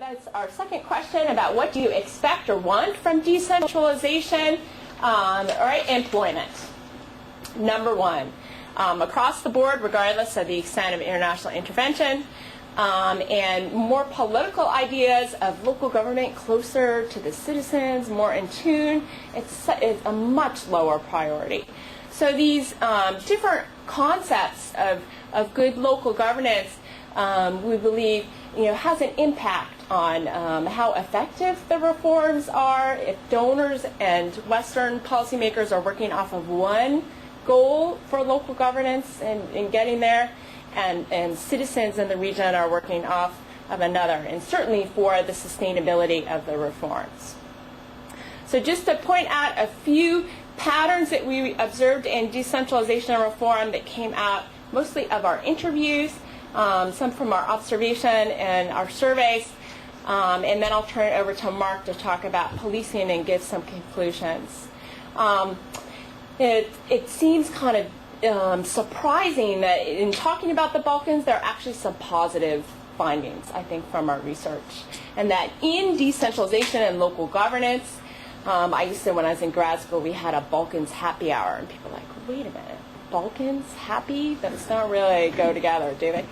that's our second question about what do you expect or want from decentralization. All right, employment. Number one, across the board, regardless of the extent of international intervention, and more political ideas of local government closer to the citizens, more in tune, it's a much lower priority. So these different concepts of good local governance, we believe, has an impact on how effective the reforms are. If donors and Western policymakers are working off of one goal for local governance and getting there, and citizens in the region are working off of another, and certainly for the sustainability of the reforms. So just to point out a few patterns that we observed in decentralization and reform that came out mostly of our interviews, some from our observation and our surveys, and then I'll turn it over to Mark to talk about policing and give some conclusions. It seems kind of surprising that in talking about the Balkans, there are actually some positive findings, I think, from our research. And that in decentralization and local governance, I used to, when I was in grad school, we had a Balkans happy hour, and people were like, wait a minute, Balkans happy? Those don't really go together, do they?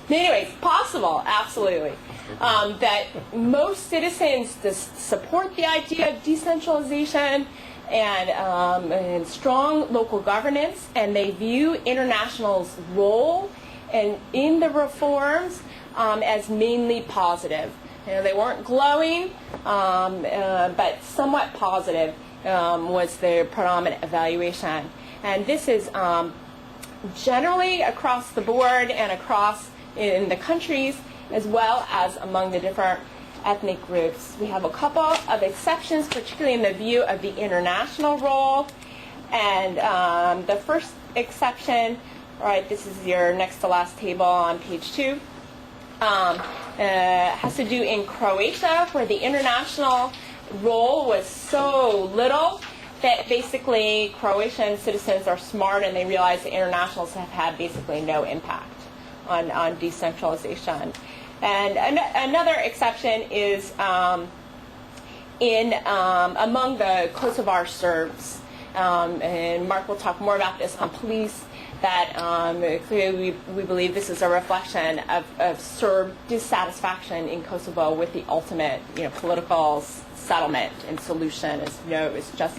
Anyways, possible, absolutely. That most citizens support the idea of decentralization and strong local governance, and they view international's role in the reforms as mainly positive. They weren't glowing, but somewhat positive was the predominant evaluation. And this is generally across the board and across in the countries, as well as among the different ethnic groups. We have a couple of exceptions, particularly in the view of the international role. And the first exception, all right, this is your next to last table on page 2, has to do in Croatia, where the international role was so little that basically Croatian citizens are smart and they realize the internationals have had basically no impact on decentralization. And another exception is among the Kosovar Serbs, and Mark will talk more about this on police, that clearly we believe this is a reflection of Serb dissatisfaction in Kosovo with the ultimate political settlement and solution. As you know, it was just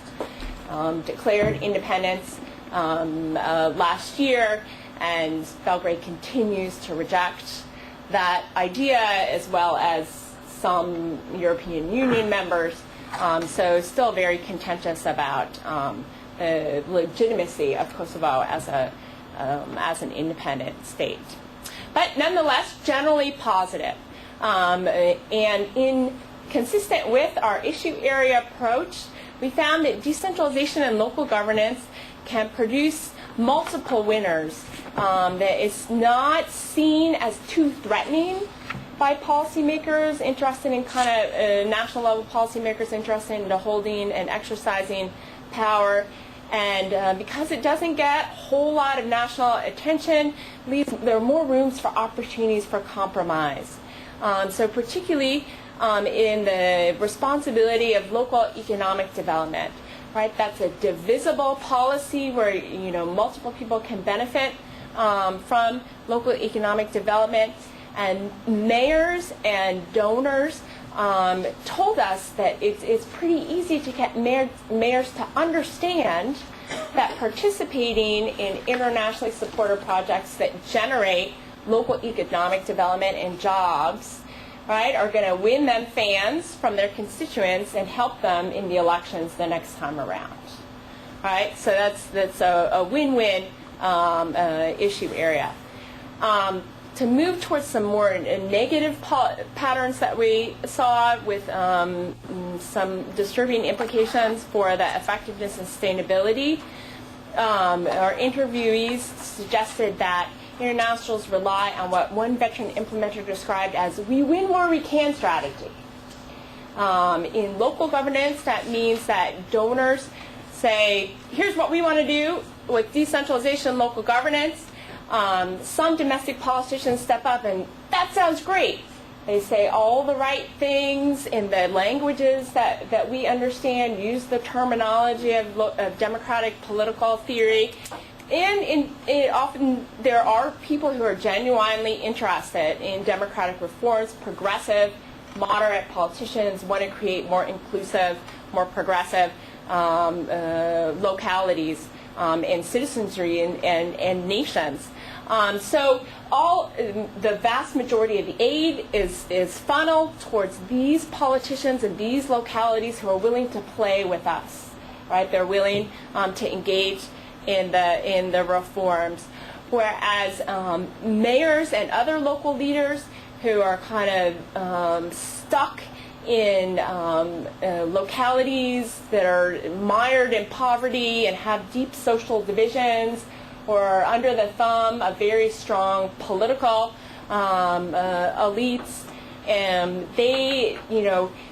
declared independence last year, and Belgrade continues to reject that idea, as well as some European Union members. So still very contentious about the legitimacy of Kosovo as an independent state. But nonetheless, generally positive. And consistent with our issue area approach, we found that decentralization and local governance can produce multiple winners. That it's not seen as too threatening by policymakers interested in kind of national level policymakers interested in holding and exercising power. And because it doesn't get a whole lot of national attention, there are more rooms for opportunities for compromise. So particularly in the responsibility of local economic development, right? That's a divisible policy where multiple people can benefit from local economic development. And mayors and donors told us that it's pretty easy to get mayors to understand that participating in internationally supported projects that generate local economic development and jobs, right, are going to win them fans from their constituents and help them in the elections the next time around. Right? So that's a win-win issue area. To move towards some more negative patterns that we saw with some disturbing implications for the effectiveness and sustainability, our interviewees suggested that internationals rely on what one veteran implementer described as "we win where we can" strategy. In local governance, that means that donors say, here's what we want to do with decentralization and local governance. Some domestic politicians step up and that sounds great. They say all the right things in the languages that we understand, use the terminology of democratic political theory. And often there are people who are genuinely interested in democratic reforms, progressive, moderate politicians want to create more inclusive, more progressive localities and citizenry and nations. So the vast majority of the aid is funneled towards these politicians and these localities who are willing to play with us, right? They're willing to engage in the reforms, whereas mayors and other local leaders who are kind of stuck in localities that are mired in poverty and have deep social divisions, or are under the thumb of very strong political elites, and they,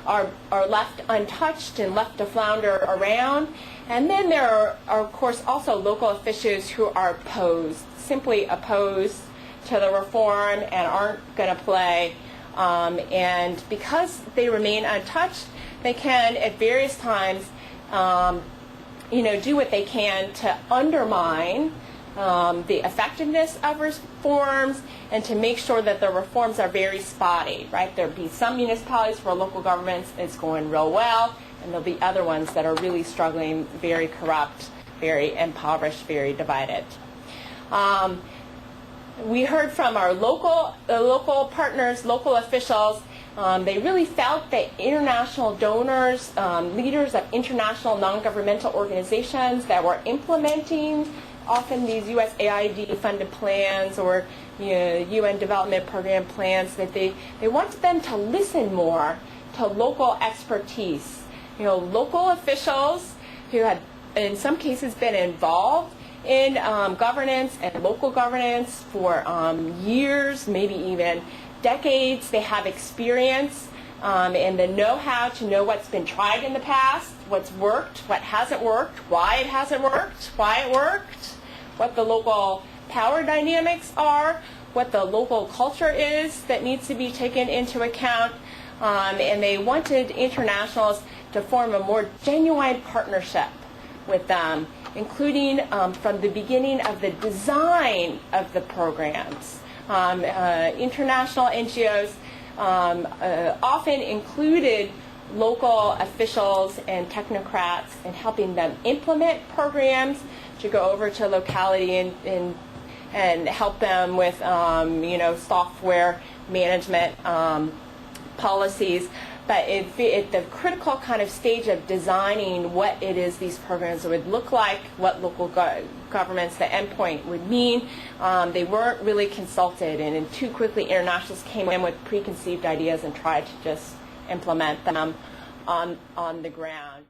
are left untouched and left to flounder around. And then there are, of course, also local officials who are simply opposed to the reform and aren't going to play. And because they remain untouched, they can, at various times, do what they can to undermine the effectiveness of reforms and to make sure that the reforms are very spotty, right? There'll be some municipalities where local governments it's going real well, and there'll be other ones that are really struggling, very corrupt, very impoverished, very divided. We heard from our local partners, local officials. They really felt that international donors, leaders of international non-governmental organizations that were implementing often these USAID funded plans or UN Development Program plans, that they wanted them to listen more to local expertise. Local officials who had, in some cases, been involved in governance and local governance for years, maybe even decades. They have experience and the know-how to know what's been tried in the past, what's worked, what hasn't worked, why it hasn't worked, why it worked, what the local power dynamics are, what the local culture is that needs to be taken into account. And they wanted internationals to form a more genuine partnership with them, including from the beginning of the design of the programs. International NGOs often included local officials and technocrats in helping them implement programs, to go over to locality and help them with software management policies. But at the critical kind of stage of designing what it is these programs would look like, what local governments, the endpoint would mean, they weren't really consulted, and too quickly internationals came in with preconceived ideas and tried to just implement them on the ground.